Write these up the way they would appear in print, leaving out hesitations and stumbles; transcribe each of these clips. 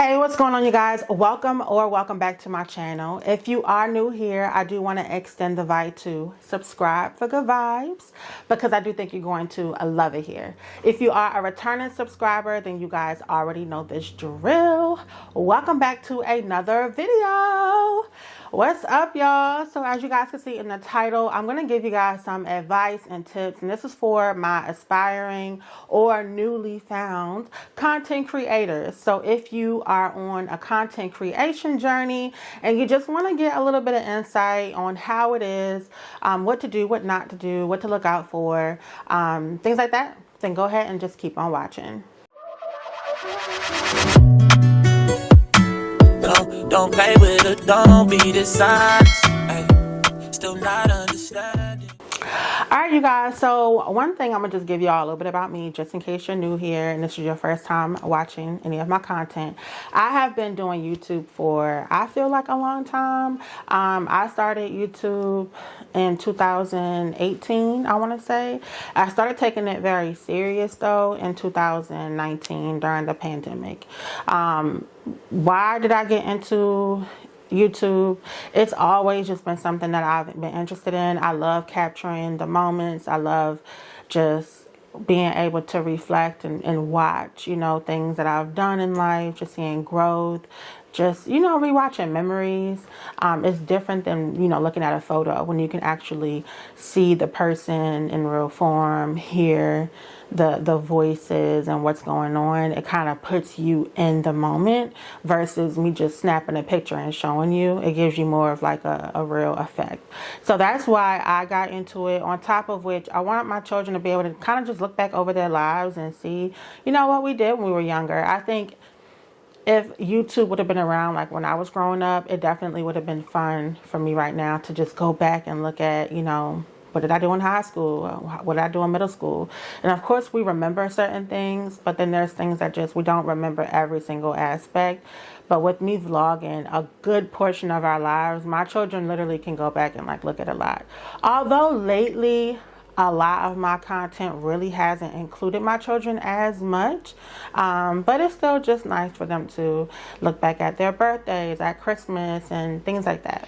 Hey, what's going on, you guys? Welcome back to my channel. If you are new here, I do want to extend the invite to subscribe for good vibes, because I do think you're going to love it here. If you are a returning subscriber, then you guys already know this drill. Welcome back to another video. What's up, y'all? So as you guys can see in the title, I'm going to give you guys some advice and tips, and this is for my aspiring or newly found content creators. So if you are on a content creation journey and you just want to get a little bit of insight on how it is, what to do, what not to do, what to look out for, things like that, then go ahead and just keep on watching. Don't play with it, don't be dishonest. Still not understanding. Alright, you guys, so one thing I'm going to just give y'all a little bit about me, just in case you're new here and this is your first time watching any of my content. I have been doing YouTube for, I feel like, a long time. I started YouTube in 2018, I want to say. I started taking it very serious, though, in 2019 during the pandemic. Why did I get into YouTube? It's always just been something that I've been interested in. I love capturing the moments. I love just being able to reflect and watch, you know, things that I've done in life, just seeing growth, just, you know, rewatching memories. It's different than, you know, looking at a photo when you can actually see the person in real form, hear the voices and what's going on. It kind of puts you in the moment versus me just snapping a picture and showing you. It gives you more of like a real effect. So that's why I got into it. On top of which, I wanted my children to be able to kind of just look back over their lives and see, you know, what we did when we were younger. I think if YouTube would have been around like when I was growing up, it definitely would have been fun for me right now to just go back and look at, you know, what did I do in high school? What did I do in middle school? And of course, we remember certain things, but then there's things that just we don't remember every single aspect. But with me vlogging a good portion of our lives, my children literally can go back and like look at a lot. Although lately, a lot of my content really hasn't included my children as much, but it's still just nice for them to look back at their birthdays, at Christmas, and things like that.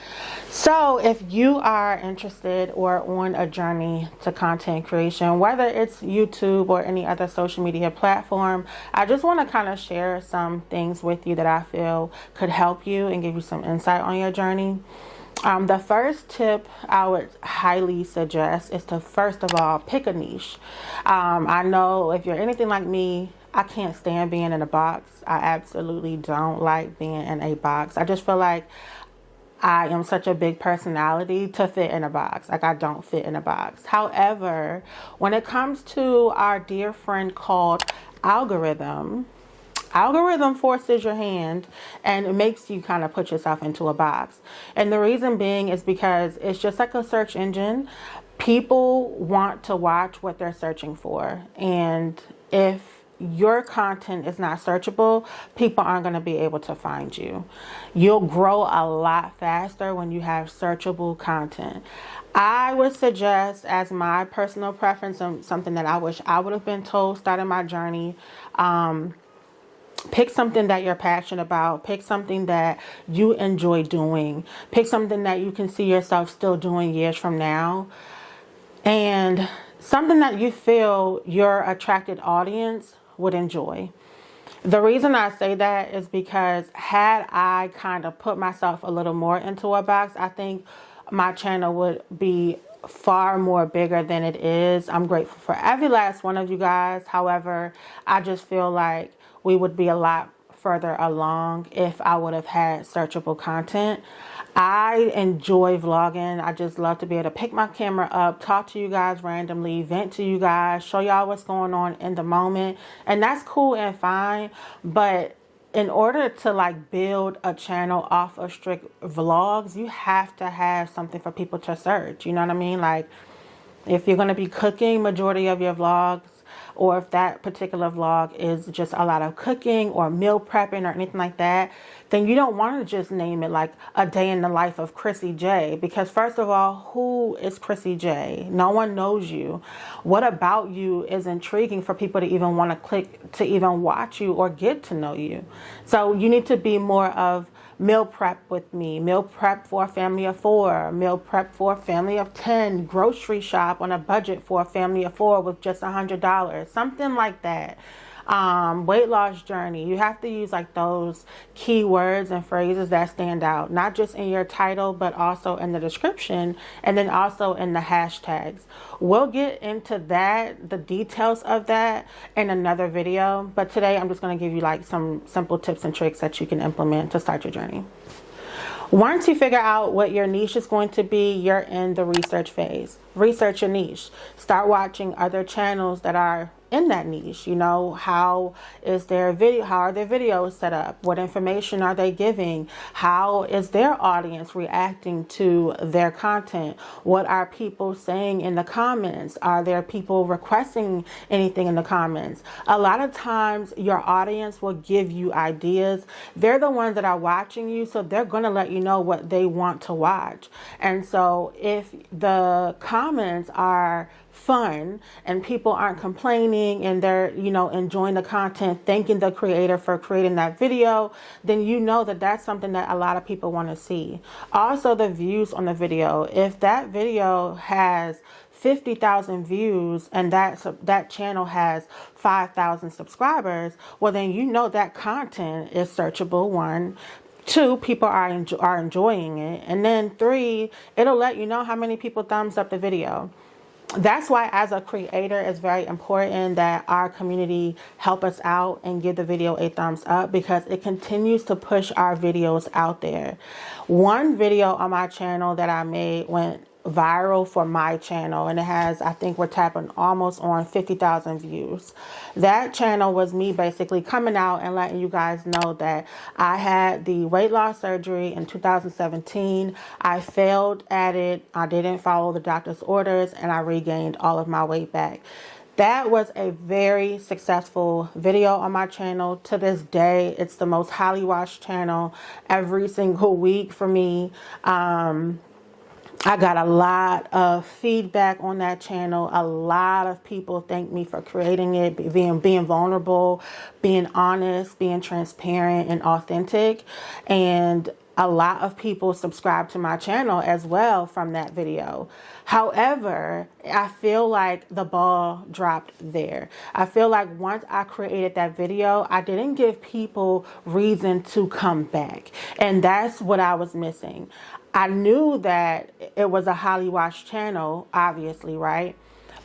So if you are interested or on a journey to content creation, whether it's YouTube or any other social media platform, I just want to kind of share some things with you that I feel could help you and give you some insight on your journey. The first tip I would highly suggest is to, first of all, pick a niche. I know if you're anything like me, I can't stand being in a box. I absolutely don't like being in a box. I just feel like I am such a big personality to fit in a box. Like, I don't fit in a box. However, when it comes to our dear friend called algorithm forces your hand and it makes you kind of put yourself into a box. And the reason being is because it's just like a search engine. People want to watch what they're searching for. And if your content is not searchable, people aren't going to be able to find you. You'll grow a lot faster when you have searchable content. I would suggest, as my personal preference, and something that I wish I would have been told starting my journey, pick something that you're passionate about. Pick something that you enjoy doing. Pick something that you can see yourself still doing years from now. And something that you feel your attracted audience would enjoy. The reason I say that is because had I kind of put myself a little more into a box, I think my channel would be far more bigger than it is. I'm grateful for every last one of you guys. However, I just feel like we would be a lot further along if I would have had searchable content. I enjoy vlogging. I just love to be able to pick my camera up, talk to you guys randomly, vent to you guys, show y'all what's going on in the moment. And that's cool and fine. But in order to like build a channel off of strict vlogs, you have to have something for people to search. You know what I mean? Like, if you're going to be cooking majority of your vlogs, or if that particular vlog is just a lot of cooking or meal prepping or anything like that, then you don't want to just name it like a day in the life of CrissyJ, because first of all, who is CrissyJ? No one knows you. What about you is intriguing for people to even want to click to even watch you or get to know you? So you need to be more of meal prep with me, meal prep for a family of 4, meal prep for a family of 10, grocery shop on a budget for a family of 4 with just $100, something like that. Weight loss journey. You have to use like those keywords and phrases that stand out, not just in your title, but also in the description, and then also in the hashtags. We'll get into that, the details of that, in another video, but today I'm just going to give you like some simple tips and tricks that you can implement to start your journey. Once you figure out what your niche is going to be, you're in the research phase. Research your niche. Start watching other channels that are in that niche. You know, how are their videos set up? What information are they giving? How is their audience reacting to their content? What are people saying in the comments? Are there people requesting anything in the comments? A lot of times your audience will give you ideas. They're the ones that are watching you, so they're going to let you know what they want to watch. And so if the comments are fun and people aren't complaining and they're, you know, enjoying the content, thanking the creator for creating that video, then you know that that's something that a lot of people want to see. Also, the views on the video. If that video has 50,000 views and that channel has 5,000 subscribers, well, then you know that content is searchable. 1, 2, people are enjoying it, and then 3, it'll let you know how many people thumbs up the video. That's why as a creator, it's very important that our community help us out and give the video a thumbs up, because it continues to push our videos out there. One video on my channel that I made went viral for my channel, and it has, I think we're tapping almost on 50,000 views. That channel was me basically coming out and letting you guys know that I had the weight loss surgery in 2017. I failed at it. I didn't follow the doctor's orders, and I regained all of my weight back. That was a very successful video on my channel. To this day, it's the most highly watched channel every single week for me. I got a lot of feedback on that channel. A lot of people thank me for creating it, being vulnerable, being honest, being transparent and authentic. And a lot of people subscribe to my channel as well from that video. However, I feel like the ball dropped there. I feel like once I created that video, I didn't give people reason to come back. And that's what I was missing. I knew that it was a highly watched channel, obviously, right?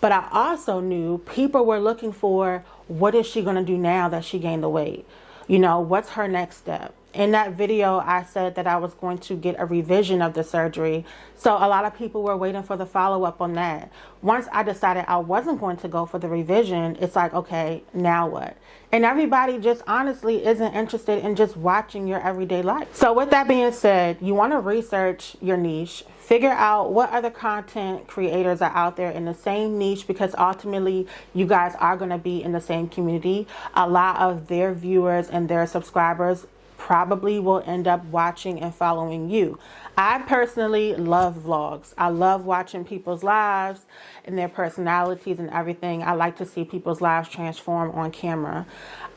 But I also knew people were looking for, what is she going to do now that she gained the weight? You know, what's her next step? In that video, I said that I was going to get a revision of the surgery. So a lot of people were waiting for the follow-up on that. Once I decided I wasn't going to go for the revision, it's like, okay, now what? And everybody just honestly isn't interested in just watching your everyday life. So with that being said, you want to research your niche. Figure out what other content creators are out there in the same niche, because ultimately you guys are going to be in the same community. A lot of their viewers and their subscribers probably will end up watching and following you. I personally love vlogs. I love watching people's lives and their personalities and everything. I like to see people's lives transform on camera.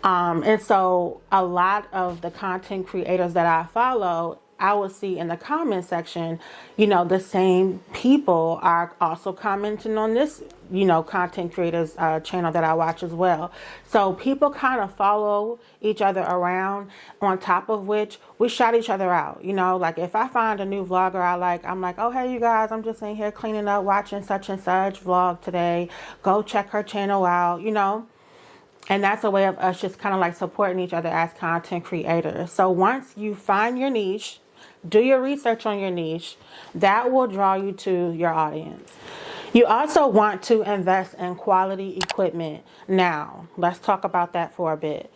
And so a lot of the content creators that I follow, I will see in the comment section, you know, the same people are also commenting on this, you know, content creators channel that I watch as well. So people kind of follow each other around, on top of which we shout each other out. You know, like if I find a new vlogger I like, I'm like, oh, hey, you guys, I'm just in here cleaning up, watching such and such vlog today. Go check her channel out, you know. And that's a way of us just kind of like supporting each other as content creators. So once you find your niche, do your research on your niche, that will draw you to your audience. You also want to invest in quality equipment. Now, let's talk about that for a bit.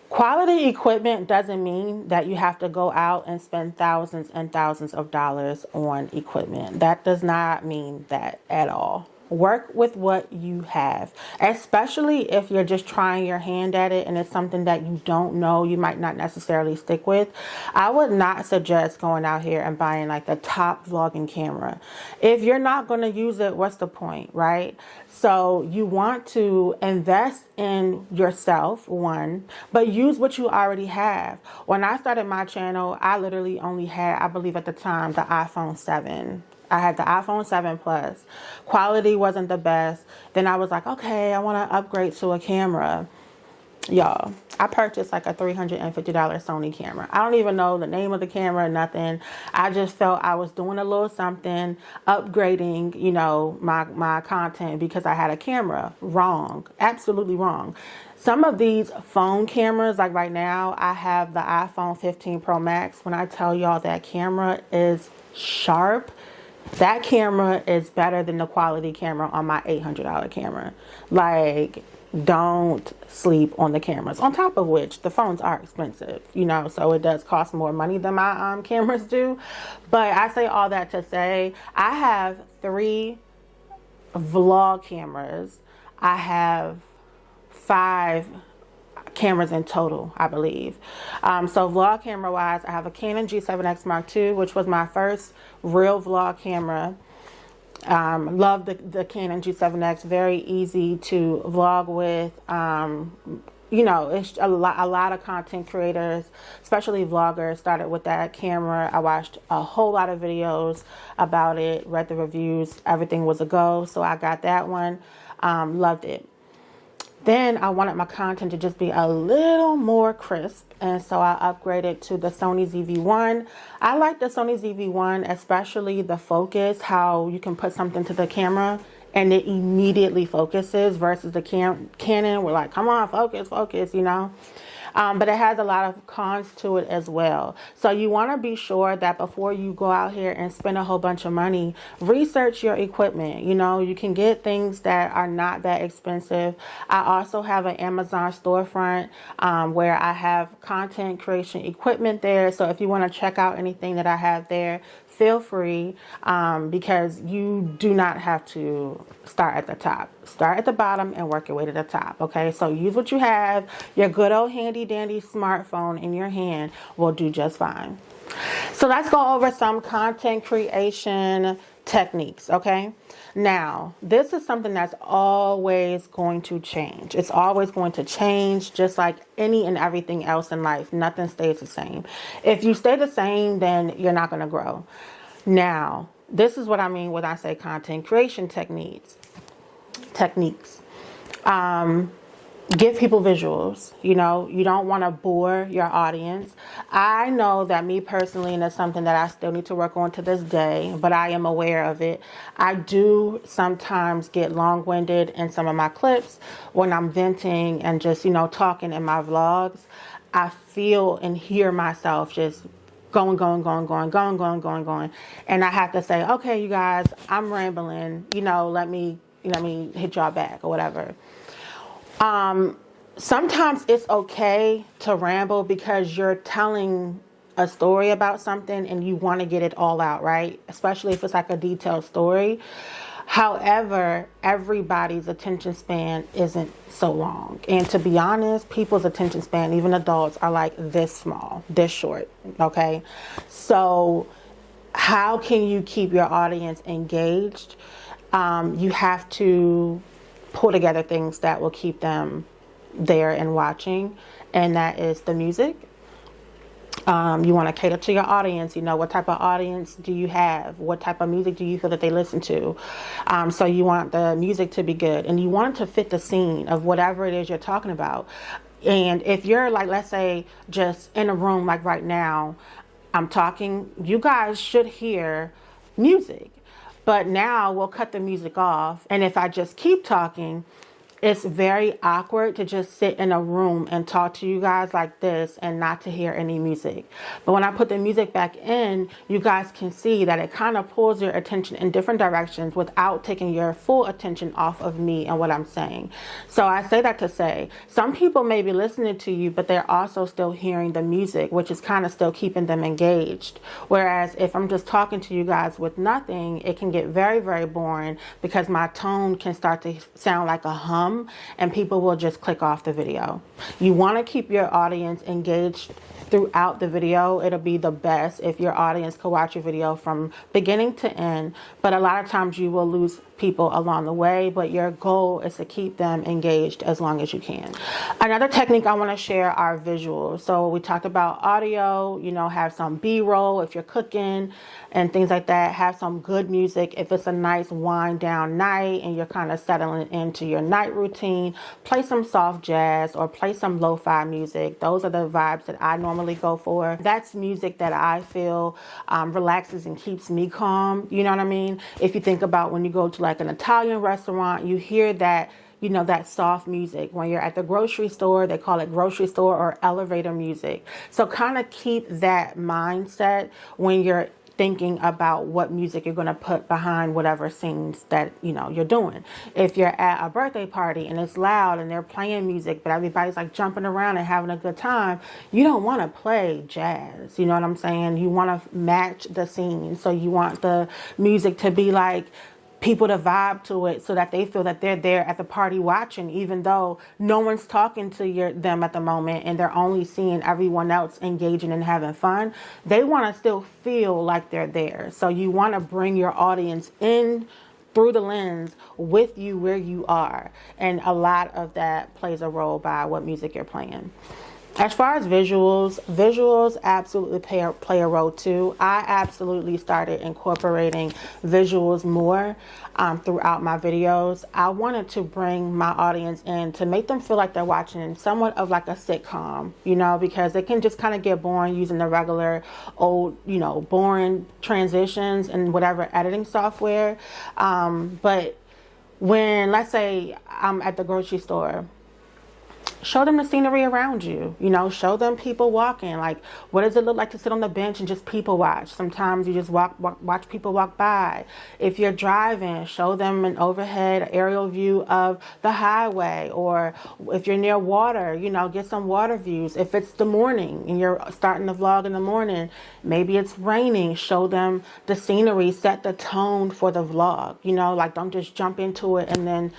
Quality equipment doesn't mean that you have to go out and spend thousands and thousands of dollars on equipment. That does not mean that at all. Work with what you have, especially if you're just trying your hand at it and it's something that you don't know, you might not necessarily stick with. I would not suggest going out here and buying like the top vlogging camera. If you're not going to use it, what's the point, right? So you want to invest in yourself, one, but use what you already have. When I started my channel, I literally only had, I believe at the time, the iPhone 7. I had the iPhone 7 Plus. Quality wasn't the best. Then I was like, okay, I want to upgrade to a camera. Y'all, I purchased like a $350 Sony camera. I don't even know the name of the camera, nothing. I just felt I was doing a little something, upgrading, you know, my content because I had a camera. Wrong. Absolutely wrong. Some of these phone cameras, like right now, I have the iPhone 15 Pro Max. When I tell y'all that camera is sharp, that camera is better than the quality camera on my $800 camera. Like, don't sleep on the cameras. On top of which, the phones are expensive, you know, so it does cost more money than my cameras do. But I say all that to say, I have 3 vlog cameras. I have 5 cameras in total, I believe. So vlog camera wise, I have a Canon G7X Mark II, which was my first real vlog camera. Love the Canon G7X, very easy to vlog with. You know, it's a lot of content creators, especially vloggers, started with that camera. I watched a whole lot of videos about it, read the reviews, everything was a go, so I got that one. Loved it. Then I wanted my content to just be a little more crisp, and so I upgraded to the Sony ZV-1. I like the Sony ZV-1, especially the focus, how you can put something to the camera and it immediately focuses versus the Canon. We're like, come on, focus, you know. But it has a lot of cons to it as well. So you want to be sure that before you go out here and spend a whole bunch of money, research your equipment. You know, you can get things that are not that expensive. I also have an Amazon storefront where I have content creation equipment there. So if you want to check out anything that I have there, feel free, because you do not have to start at the top. Start at the bottom and work your way to the top, okay? So use what you have. Your good old handy dandy smartphone in your hand will do just fine. So let's go over some content creation techniques, okay? Now, this is something that's always going to change. It's always going to change, just like any and everything else in life. Nothing stays the same. If you stay the same, then you're not going to grow. Now, this is what I mean when I say content creation techniques. Give people visuals. You know, you don't want to bore your audience. I know that me personally, and it's something that I still need to work on to this day, but I am aware of it. I do sometimes get long-winded in some of my clips when I'm venting and just, you know, talking in my vlogs. I feel and hear myself just going. And I have to say, okay, you guys, I'm rambling, you know, let me hit y'all back or whatever. Sometimes it's okay to ramble because you're telling a story about something and you want to get it all out, right? Especially if it's like a detailed story. However, everybody's attention span isn't so long. And to be honest, people's attention span, even adults, are like this small, this short, okay? So how can you keep your audience engaged? You have to pull together things that will keep them there and watching, and that is the music. You want to cater to your audience. You know, what type of audience do you have? What type of music do you feel that they listen to? So you want the music to be good, and you want it to fit the scene of whatever it is you're talking about. And if you're like, let's say, just in a room like right now, I'm talking, you guys should hear music. But now we'll cut the music off, and if I just keep talking, it's very awkward to just sit in a room and talk to you guys like this and not to hear any music. But when I put the music back in, you guys can see that it kind of pulls your attention in different directions without taking your full attention off of me and what I'm saying. So I say that to say, some people may be listening to you, but they're also still hearing the music, which is kind of still keeping them engaged. Whereas if I'm just talking to you guys with nothing, it can get very, very boring because my tone can start to sound like a hum, and people will just click off the video. You want to keep your audience engaged throughout the video. It'll be the best if your audience could watch your video from beginning to end, but a lot of times you will lose people along the way, but your goal is to keep them engaged as long as you can. Another technique I want to share are visuals. So we talked about audio, you know, have some B-roll if you're cooking and things like that. Have some good music if it's a nice wind down night and you're kind of settling into your night routine. Play some soft jazz or play some lo-fi music. Those are the vibes that I normally go for. That's music that I feel relaxes and keeps me calm. You know what I mean? If you think about when you go to like an Italian restaurant, you hear that, you know, that soft music. When you're at the grocery store, they call it grocery store or elevator music. So kind of keep that mindset when you're thinking about what music you're going to put behind whatever scenes that, you know, you're doing. If you're at a birthday party and it's loud and they're playing music, but everybody's like jumping around and having a good time, you don't want to play jazz. You know what I'm saying? You want to match the scene. So you want the music to be like people to vibe to it so that they feel that they're there at the party watching, even though no one's talking to them at the moment and they're only seeing everyone else engaging and having fun. They want to still feel like they're there. So you want to bring your audience in through the lens with you where you are. And a lot of that plays a role by what music you're playing. As far as visuals absolutely play a role too. I absolutely started incorporating visuals more throughout my videos. I wanted to bring my audience in to make them feel like they're watching somewhat of like a sitcom, you know, because it can just kind of get boring using the regular old, you know, boring transitions and whatever editing software. But when, let's say I'm at the grocery store, show them the scenery around you, you know, show them people walking. Like, what does it look like to sit on the bench and just people watch? Sometimes you just watch people walk by. If you're driving, show them an overhead aerial view of the highway, or if you're near water, you know, get some water views. If it's the morning and you're starting the vlog in the morning, maybe it's raining, show them the scenery, set the tone for the vlog, you know, like don't just jump into it and then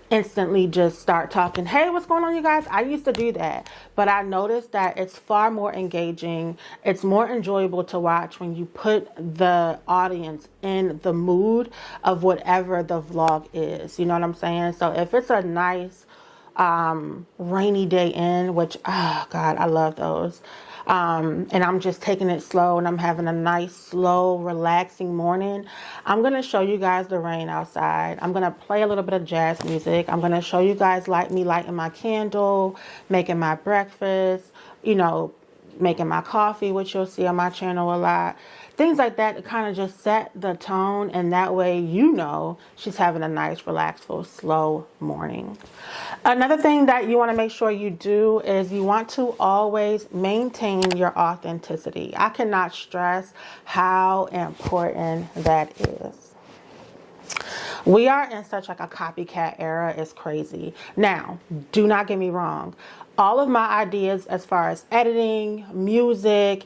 instantly just start talking, hey, what's going on, you guys? I used to do that, but I noticed that it's far more engaging. It's more enjoyable to watch when you put the audience in the mood of whatever the vlog is. You know what I'm saying? So if it's a nice rainy day in, which, oh God, I love those. And I'm just taking it slow and I'm having a nice, slow, relaxing morning. I'm going to show you guys the rain outside. I'm going to play a little bit of jazz music. I'm going to show you guys me lighting my candle, making my breakfast, you know, making my coffee, which you'll see on my channel a lot. Things like that to kind of just set the tone, and that way you know she's having a nice, relaxful, slow morning. Another thing that you want to make sure you do is you want to always maintain your authenticity. I cannot stress how important that is. We are in such like a copycat era. It's crazy. Now, do not get me wrong. All of my ideas as far as editing, music,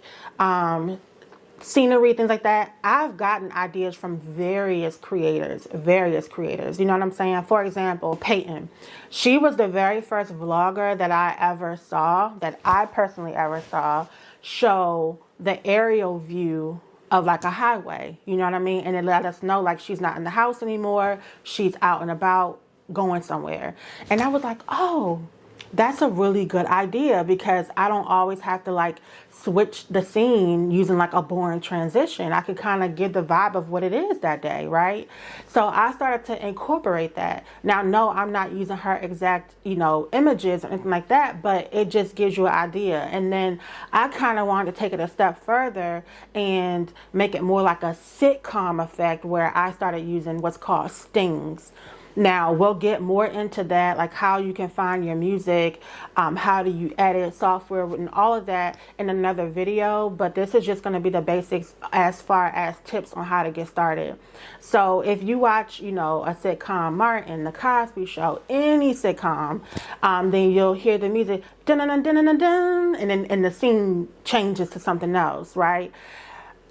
scenery, things like that, I've gotten ideas from various creators. You know what I'm saying? For example, Peyton. She was the very first vlogger that I personally ever saw, show the aerial view of like a highway. You know what I mean? And it let us know like she's not in the house anymore. She's out and about going somewhere. And I was like, oh, that's a really good idea, because I don't always have to like switch the scene using like a boring transition. I could kind of give the vibe of what it is that day, right? So I started to incorporate that. Now, no, I'm not using her exact, you know, images or anything like that, but it just gives you an idea. And then I kind of wanted to take it a step further and make it more like a sitcom effect, where I started using what's called stings. Now, we'll get more into that, like how you can find your music, how do you edit, software, and all of that in another video. But this is just going to be the basics as far as tips on how to get started. So if you watch, you know, a sitcom, Martin, The Cosby Show, any sitcom, then you'll hear the music, dun dun dun dun dun, and the scene changes to something else, right?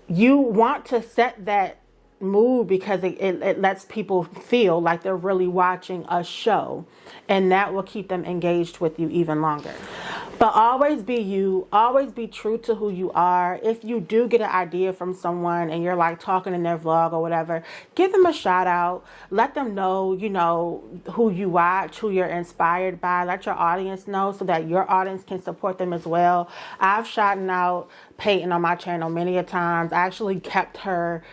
You want to set that mood because it lets people feel like they're really watching a show, and that will keep them engaged with you even longer. But always be you, always be true to who you are. If you do get an idea from someone and you're like talking in their vlog or whatever, give them a shout out. Let them know, you know, who you watch, who you're inspired by. Let your audience know so that your audience can support them as well. I've shouted out Peyton on my channel many a times. I actually kept her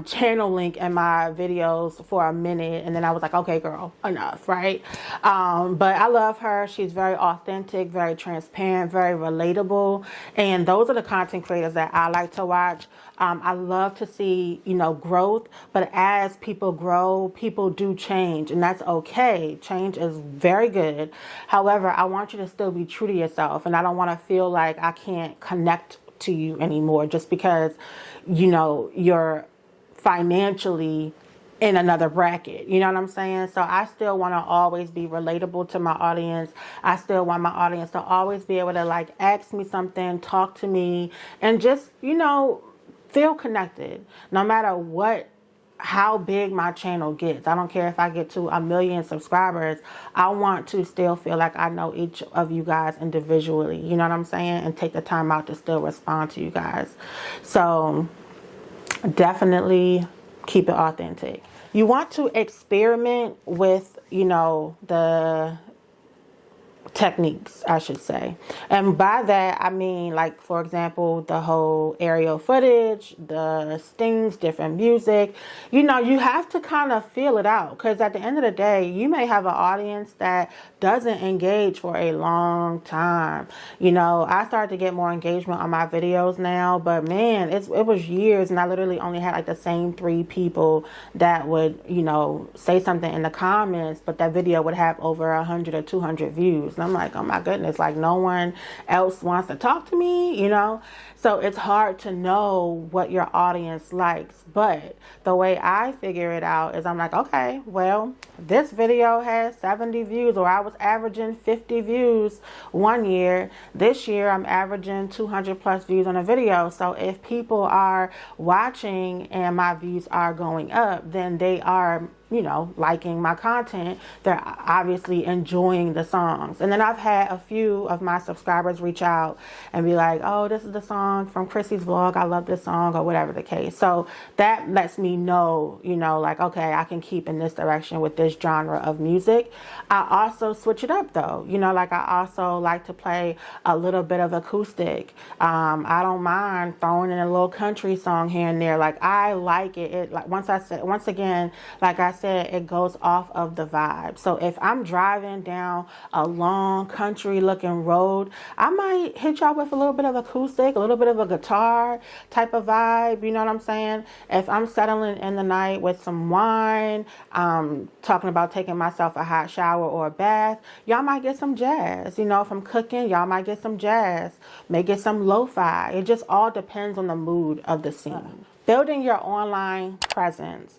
channel link in my videos for a minute, and then I was like, okay girl, enough, right? But I love her. She's very authentic, very transparent, very relatable, and those are the content creators that I like to watch. I love to see, you know, growth, but as people grow, people do change, and that's okay. Change is very good. However, I want you to still be true to yourself, and I don't want to feel like I can't connect to you anymore just because, you know, you're financially in another bracket. You know what I'm saying? So I still want to always be relatable to my audience. I still want my audience to always be able to like ask me something, talk to me, and just, you know, feel connected no matter how big my channel gets. I don't care if I get to 1 million subscribers. I want to still feel like I know each of you guys individually. You know what I'm saying? And take the time out to still respond to you guys. So definitely keep it authentic. You want to experiment with, you know, the techniques, I should say. And by that, I mean, like, for example, the whole aerial footage, the stings, different music. You know, you have to kind of feel it out, because at the end of the day, you may have an audience that doesn't engage for a long time. You know, I started to get more engagement on my videos now, but man, it was years, and I literally only had like the same 3 people that would, you know, say something in the comments, but that video would have over 100 or 200 views. And I'm like, oh my goodness, like no one else wants to talk to me, you know? So it's hard to know what your audience likes. But the way I figure it out is I'm like, okay, well, this video has 70 views, or I was averaging 50 views one year. This year I'm averaging 200 plus views on a video. So if people are watching and my views are going up, then they are, you know, liking my content. They're obviously enjoying the songs. And then I've had a few of my subscribers reach out and be like, oh, this is the song from Crissy's vlog. I love this song, or whatever the case. So that lets me know, you know, like, okay, I can keep in this direction with this genre of music. I also switch it up though. You know, like I also like to play a little bit of acoustic. I don't mind throwing in a little country song here and there. Like I like it. It like once again, like I said, it goes off of the vibe. So if I'm driving down a long country looking road, I might hit y'all with a little bit of acoustic, a little bit of a guitar type of vibe. You know what I'm saying? If I'm settling in the night with some wine, talking about taking myself a hot shower or a bath, y'all might get some jazz. You know, if I'm cooking, y'all might get some jazz, may get some lo-fi. It just all depends on the mood of the scene. Building your online presence.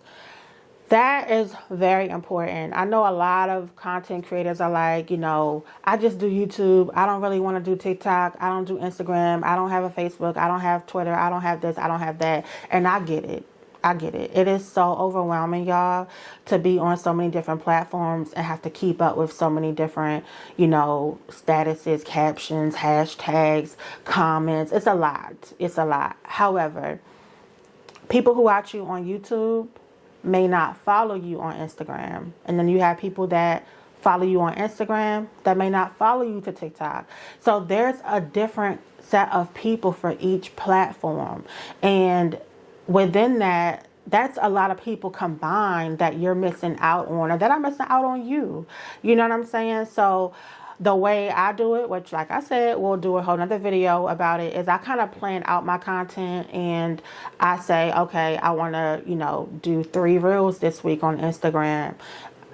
That is very important. I know a lot of content creators are like, you know, I just do YouTube. I don't really want to do TikTok. I don't do Instagram. I don't have a Facebook. I don't have Twitter. I don't have this. I don't have that. And I get it. I get it. It is so overwhelming, y'all, to be on so many different platforms and have to keep up with so many different, you know, statuses, captions, hashtags, comments. It's a lot. It's a lot. However, people who watch you on YouTube may not follow you on Instagram. And then you have people that follow you on Instagram that may not follow you to TikTok. So there's a different set of people for each platform. And within that, that's a lot of people combined that you're missing out on, or that are missing out on you. You know what I'm saying? So the way I do it, which like I said, we'll do a whole nother video about it, is I kind of plan out my content and I say, okay, I want to, you know, do 3 reels this week on Instagram.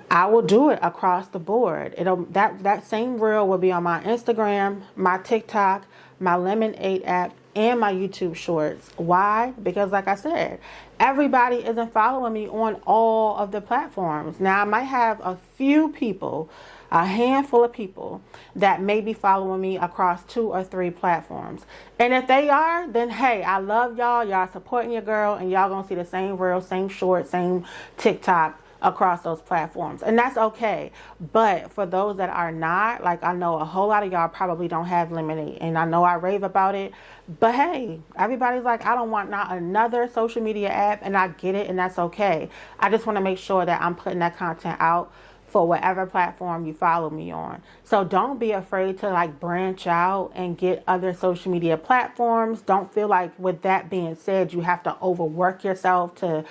I will do it across the board. That same reel will be on my Instagram, my TikTok, my Lemonade app, and my YouTube shorts. Why? Because like I said, everybody isn't following me on all of the platforms. Now I might have a few people, a handful of people that may be following me across 2 or 3 platforms. And if they are, then hey, I love y'all. Y'all supporting your girl, and y'all gonna see the same reel, same short, same TikTok across those platforms, and that's okay. But for those that are not, like, I know a whole lot of y'all probably don't have Lemonade, and I know I rave about it, but hey, everybody's like, I don't want not another social media app, and I get it, and that's okay. I just want to make sure that I'm putting that content out for whatever platform you follow me on. So don't be afraid to like branch out and get other social media platforms. Don't feel like, with that being said, you have to overwork yourself to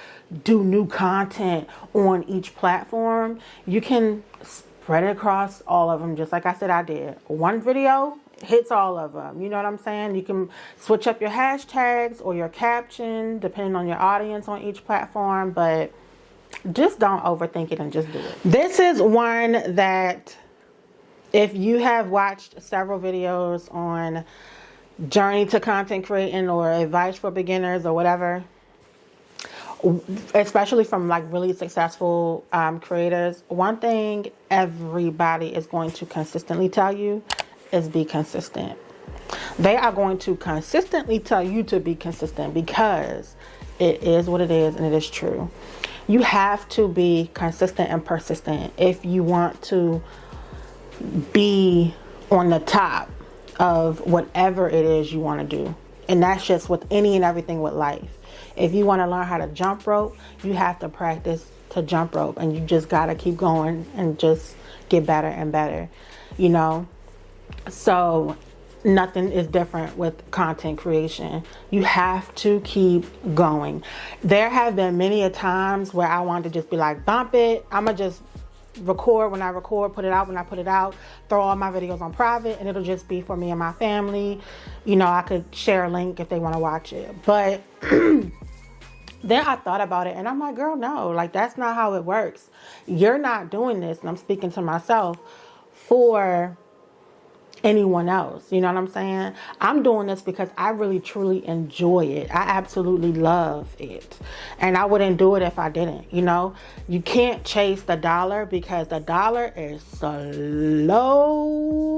do new content on each platform. You can spread it across all of them, just like I said I did. One video hits all of them. You know what I'm saying? You can switch up your hashtags or your caption depending on your audience on each platform, but just don't overthink it and just do it. This is one that, if you have watched several videos on journey to content creating or advice for beginners or whatever, especially from like really successful creators, one thing everybody is going to consistently tell you is be consistent. They are going to consistently tell you to be consistent because it is what it is and it is true. You have to be consistent and persistent if you want to be on the top of whatever it is you want to do. And that's just with any and everything with life. If you want to learn how to jump rope, you have to practice to jump rope, and you just got to keep going and just get better and better, you know? So nothing is different with content creation. You have to keep going. There have been many a times where I wanted to just be like, bump it. I'm going to just record when I record, put it out when I put it out, throw all my videos on private, and it'll just be for me and my family. You know, I could share a link if they want to watch it. But then I thought about it and I'm like, girl, no, like that's not how it works. You're not doing this, and I'm speaking to myself, for anyone else. You know what I'm saying? I'm doing this because I really truly enjoy it. I absolutely love it, and I wouldn't do it if I didn't. You know, you can't chase the dollar because the dollar is slow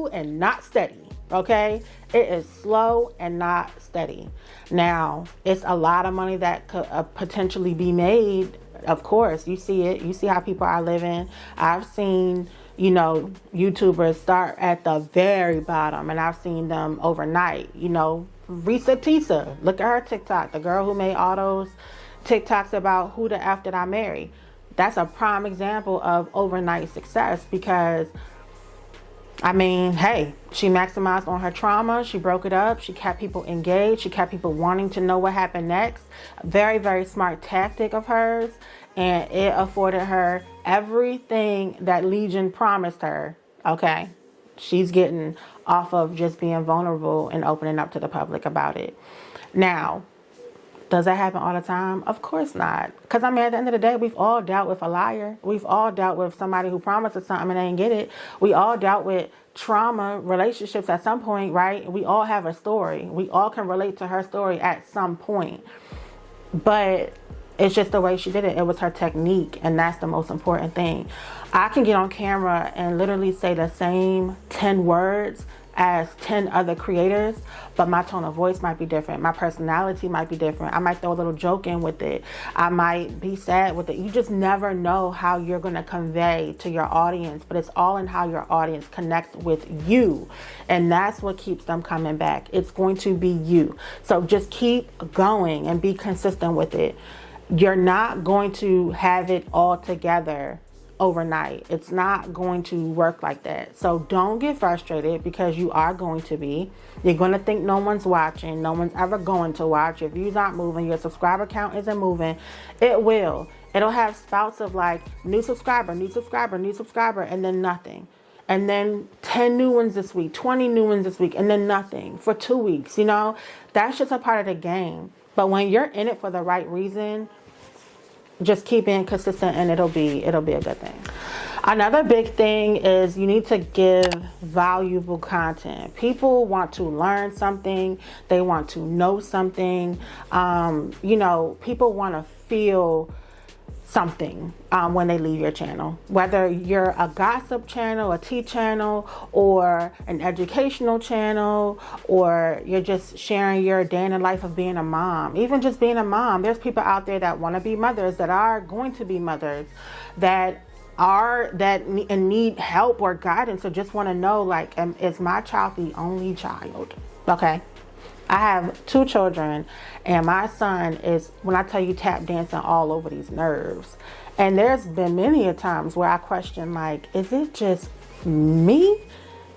and not steady. Okay, it is slow and not steady. Now, it's a lot of money that could potentially be made. Of course, you see it. You see how people are living. I've seen, you know, YouTubers start at the very bottom, and I've seen them overnight. You know, Risa Tisa, look at her TikTok, the girl who made all those TikToks about who the F did I marry. That's a prime example of overnight success because, I mean, hey, she maximized on her trauma. She broke it up. She kept people engaged. She kept people wanting to know what happened next. Very, very smart tactic of hers. And it afforded her everything that Legion promised her. Okay. She's getting off of just being vulnerable and opening up to the public about it. Now, does that happen all the time? Of course not. Because, I mean, at the end of the day, we've all dealt with a liar. We've all dealt with somebody who promises something and they didn't get it. We all dealt with trauma relationships at some point, right? We all have a story. We all can relate to her story at some point. But it's just the way she did it. It was her technique, and that's the most important thing. I can get on camera and literally say the same 10 words as 10 other creators, but my tone of voice might be different. My personality might be different. I might throw a little joke in with it. I might be sad with it. You just never know how you're going to convey to your audience, but it's all in how your audience connects with you. And that's what keeps them coming back. It's going to be you. So just keep going and be consistent with it. You're not going to have it all together overnight. It's not going to work like that. So don't get frustrated, because you are going to be. You're going to think no one's watching. No one's ever going to watch. Your views aren't moving. Your subscriber count isn't moving. It will. It'll have spouts of like new subscriber, new subscriber, new subscriber, and then nothing. And then 10 new ones this week, 20 new ones this week, and then nothing for 2 weeks. You know, that's just a part of the game. But when you're in it for the right reason, just keep being consistent, and it'll be a good thing. Another big thing is you need to give valuable content. People want to learn something. They want to know something. You know, people want to feel something when they leave your channel. Whether you're a gossip channel, a tea channel, or an educational channel, or you're just sharing your day in the life of being a mom. Even just being a mom. There's people out there that want to be mothers, that are going to be mothers, that need help or guidance, or just want to know, like, is my child the only child? Okay, I have 2 children, and my son is, when I tell you, tap dancing all over these nerves. And there's been many a times where I question, like, is it just me?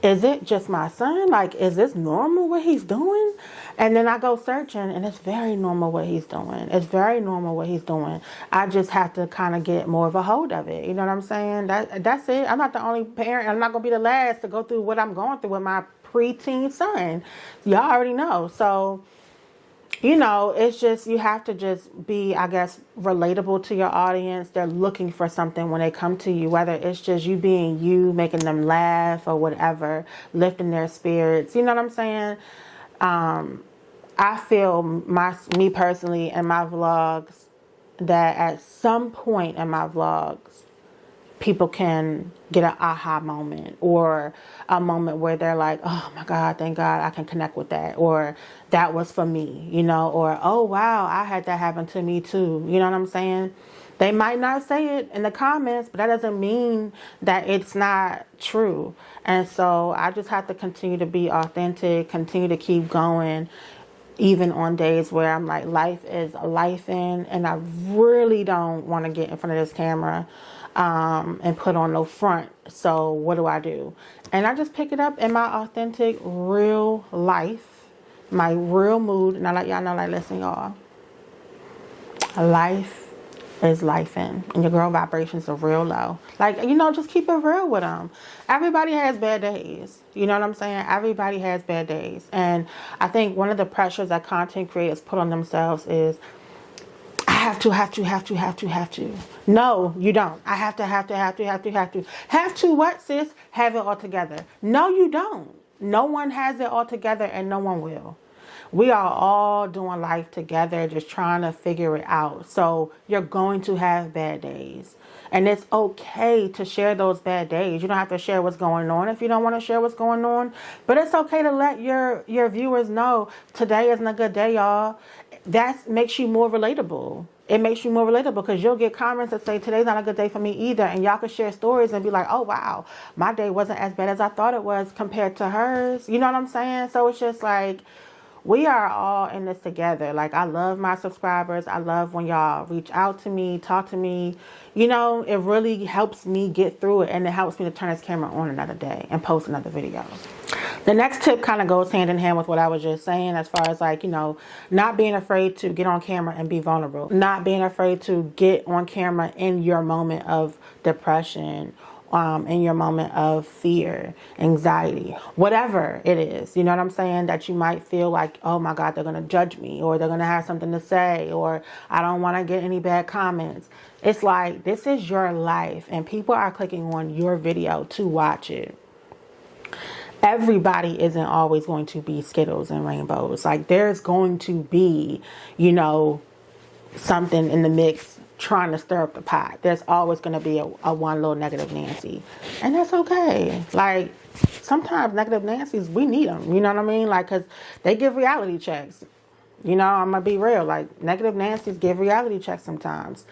Is it just my son? Like, is this normal what he's doing? And then I go searching, and it's very normal what he's doing. It's very normal what he's doing. I just have to kind of get more of a hold of it. You know what I'm saying? That's it. I'm not the only parent. I'm not going to be the last to go through what I'm going through with my preteen son. Y'all already know. So, you know, it's just, you have to just be, I guess, relatable to your audience. They're looking for something when they come to you, whether it's just you being you, making them laugh or whatever, lifting their spirits. You know what I'm saying? I feel me personally in my vlogs that at some point in my vlogs, people can get an aha moment, or a moment where they're like, oh my God, thank God I can connect with that. Or that was for me, you know, or, oh wow, I had that happen to me too. You know what I'm saying? They might not say it in the comments, but that doesn't mean that it's not true. And so I just have to continue to be authentic, continue to keep going, even on days where I'm like, life is life and I really don't want to get in front of this camera and put on no front. So what do? And I just pick it up in my authentic, real life, my real mood. And I let y'all know, like, listen, y'all, life is life and your girl vibrations are real low. Like, you know, just keep it real with them. Everybody has bad days. You know what I'm saying? Everybody has bad days. And I think one of the pressures that content creators put on themselves is, I have to. No, you don't. I have to. Have to what, sis? Have it all together. No, you don't. No one has it all together, and no one will. We are all doing life together, just trying to figure it out. So you're going to have bad days. And it's okay to share those bad days. You don't have to share what's going on if you don't want to share what's going on. But it's okay to let your viewers know today isn't a good day, y'all. That makes you more relatable. It makes you more relatable because you'll get comments that say today's not a good day for me either. And y'all can share stories and be like, oh, wow, my day wasn't as bad as I thought it was compared to hers. You know what I'm saying? So it's just like, we are all in this together. Like, I love my subscribers. I love when y'all reach out to me, talk to me. You know, it really helps me get through it. And it helps me to turn this camera on another day and post another video. The next tip kind of goes hand in hand with what I was just saying, as far as, like, you know, not being afraid to get on camera and be vulnerable. Not being afraid to get on camera in your moment of depression, in your moment of fear, anxiety, whatever it is, you know what I'm saying, that you might feel like, oh my God, they're going to judge me, or they're going to have something to say, or I don't want to get any bad comments. It's like, this is your life and people are clicking on your video to watch it. Everybody isn't always going to be Skittles and rainbows. Like, there's going to be, you know, something in the mix trying to stir up the pot. There's always going to be a one little negative Nancy. And that's okay. Like, sometimes negative Nancy's, we need them. You know what I mean? Like, because they give reality checks. You know, I'm going to be real. Like, negative Nancy's give reality checks sometimes.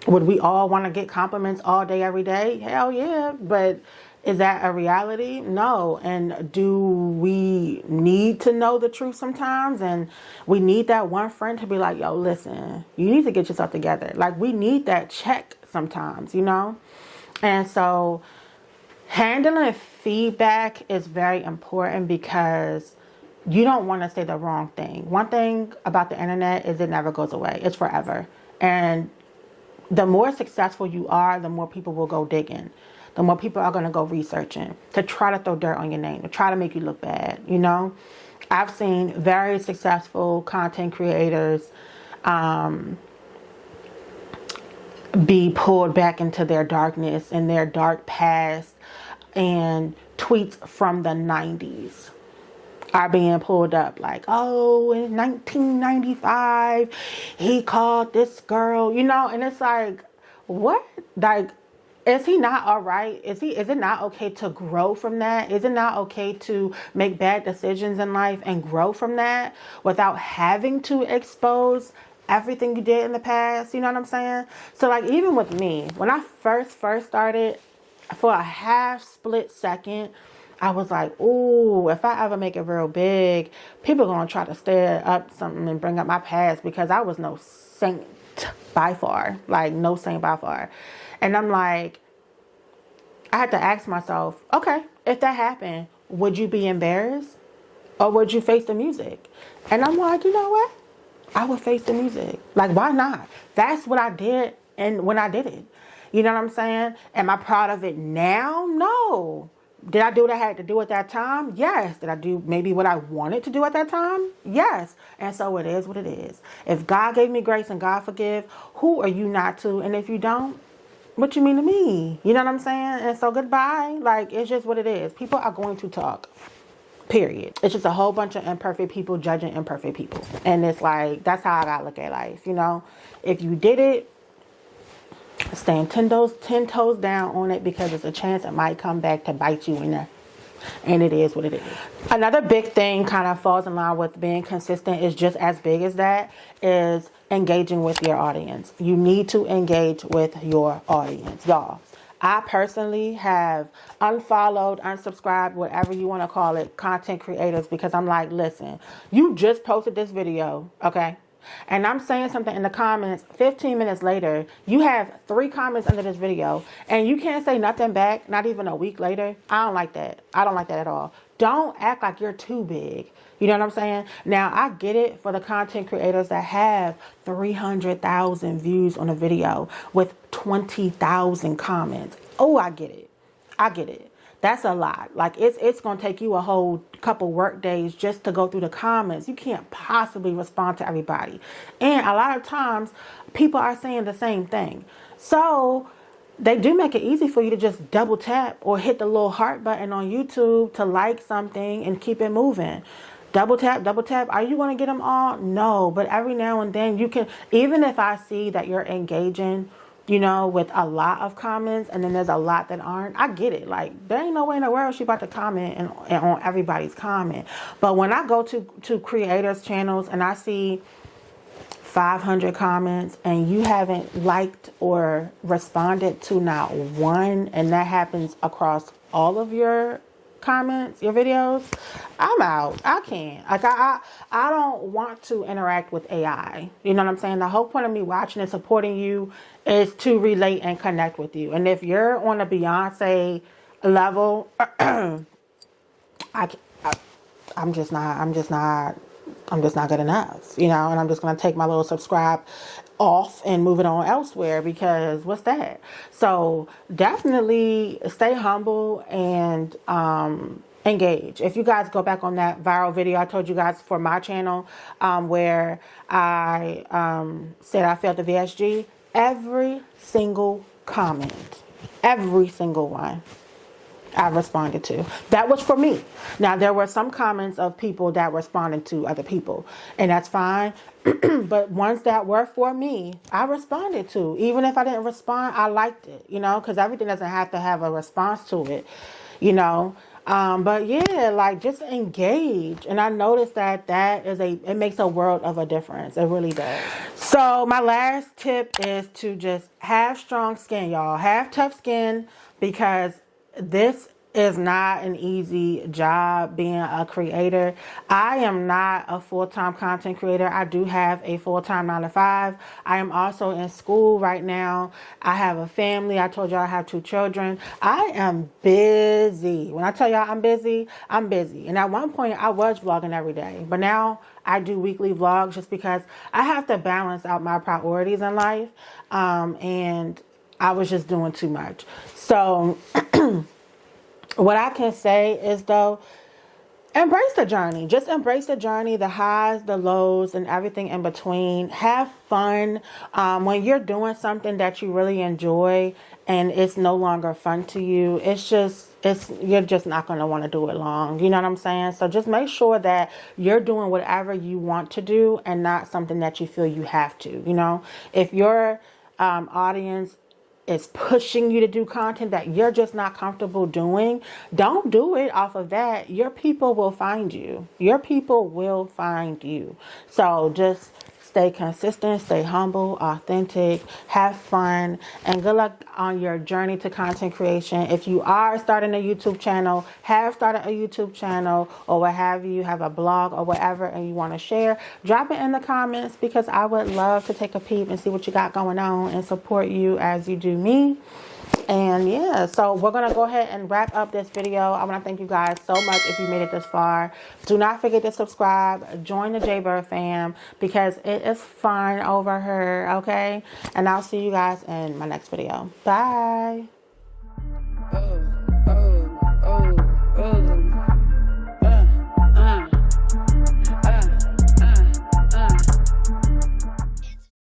Would we all want to get compliments all day, every day? Hell yeah. But is that a reality? No. And do we need to know the truth sometimes? And we need that one friend to be like, yo, listen, you need to get yourself together. Like, we need that check sometimes, you know? And so handling feedback is very important because you don't want to say the wrong thing. One thing about the internet is it never goes away. It's forever. And the more successful you are, the more people will go digging. The more people are going to go researching to try to throw dirt on your name, to try to make you look bad, you know? I've seen very successful content creators be pulled back into their darkness and their dark past, and tweets from the 90s are being pulled up, like, oh, in 1995 he called this girl, and it's like, what? Like, is he not all right? Is it not okay to grow from that? Is it not okay to make bad decisions in life and grow from that without having to expose everything you did in the past? You know what I'm saying? So, like, even with me, when I first started, for a half split second, I was like, ooh, if I ever make it real big, people are going to try to stir up something and bring up my past, because I was no saint by far. Like, no saint by far. And I'm like, I had to ask myself, okay, if that happened, would you be embarrassed or would you face the music? And I'm like, you know what? I would face the music. Like, why not? That's what I did, and when I did it. You know what I'm saying? Am I proud of it now? No. Did I do what I had to do at that time? Yes. Did I do maybe what I wanted to do at that time? Yes. And so it is what it is. If God gave me grace and God forgive, who are you not to? And if you don't, what you mean to me? You know what I'm saying? And so goodbye. Like, it's just what it is. People are going to talk. Period. It's just a whole bunch of imperfect people judging imperfect people. And it's like, that's how I gotta look at life, If you did it, stand 10 toes down on it, because it's a chance it might come back to bite you in there. And it is what it is. Another big thing kind of falls in line with being consistent, is just as big as that, is engaging with your audience. You need to engage with your audience, y'all. I personally have unfollowed, unsubscribed, whatever you want to call it, content creators, because I'm like, listen, you just posted this video, okay? And I'm saying something in the comments, 15 minutes later, you have 3 comments under this video, and you can't say nothing back, not even a week later. I don't like that. I don't like that at all. Don't act like you're too big. You know what I'm saying? Now, I get it for the content creators that have 300,000 views on a video with 20,000 comments. Oh, I get it. I get it. That's a lot. Like, it's going to take you a whole couple work days just to go through the comments. You can't possibly respond to everybody. And a lot of times, people are saying the same thing. So, they do make it easy for you to just double tap or hit the little heart button on YouTube to like something and keep it moving. Double tap, double tap. Are you going to get them all? No. But every now and then you can, even if I see that you're engaging, with a lot of comments, and then there's a lot that aren't, I get it. Like, there ain't no way in the world she about to comment and on everybody's comment. But when I go to creators' channels and I see 500 comments and you haven't liked or responded to not one, and that happens across all of your comments, your videos, I'm out. I can't. Like, I don't want to interact with AI. You know what I'm saying? The whole point of me watching and supporting you is to relate and connect with you. And if you're on a Beyonce level, I'm just not good enough, and I'm just going to take my little subscribe off and move it on elsewhere, because what's that? So definitely stay humble and engage. If you guys go back on that viral video I told you guys for my channel, where I said I failed the VSG, every single comment, every single one, I responded to. That was for me. Now, there were some comments of people that responded to other people, and that's fine. But ones that were for me, I responded to. Even if I didn't respond, I liked it, because everything doesn't have to have a response to it, But yeah, like, just engage. And I noticed that it makes a world of a difference. It really does. So my last tip is to just have strong skin, y'all. Have tough skin, because this is not an easy job being a creator. I am not a full-time content creator. I do have a full-time 9-to-5. I am also in school right now. I have a family. I told y'all I have 2 children. I am busy. When I tell y'all I'm busy, I'm busy. And at one point I was vlogging every day, but now I do weekly vlogs just because I have to balance out my priorities in life. And I was just doing too much. So what I can say is, though, Embrace the journey. Just embrace the journey, the highs, the lows, and everything in between. Have fun. When you're doing something that you really enjoy and it's no longer fun to you, you're just not going to want to do it long. You know what I'm saying? So just make sure that you're doing whatever you want to do and not something that you feel you have to. You know, if your audience is pushing you to do content that you're just not comfortable doing, don't do it off of that. Your people will find you. Your people will find you. So just stay consistent, stay humble, authentic, have fun, and good luck on your journey to content creation. If you are starting a YouTube channel, have started a YouTube channel, or what have you, have a blog or whatever, and you want to share, drop it in the comments, because I would love to take a peep and see what you got going on and support you as you do me. And yeah, so we're going to go ahead and wrap up this video. I want to thank you guys so much if you made it this far. Do not forget to subscribe. Join the Jaybird fam, because it is fun over here, okay? And I'll see you guys in my next video. Bye.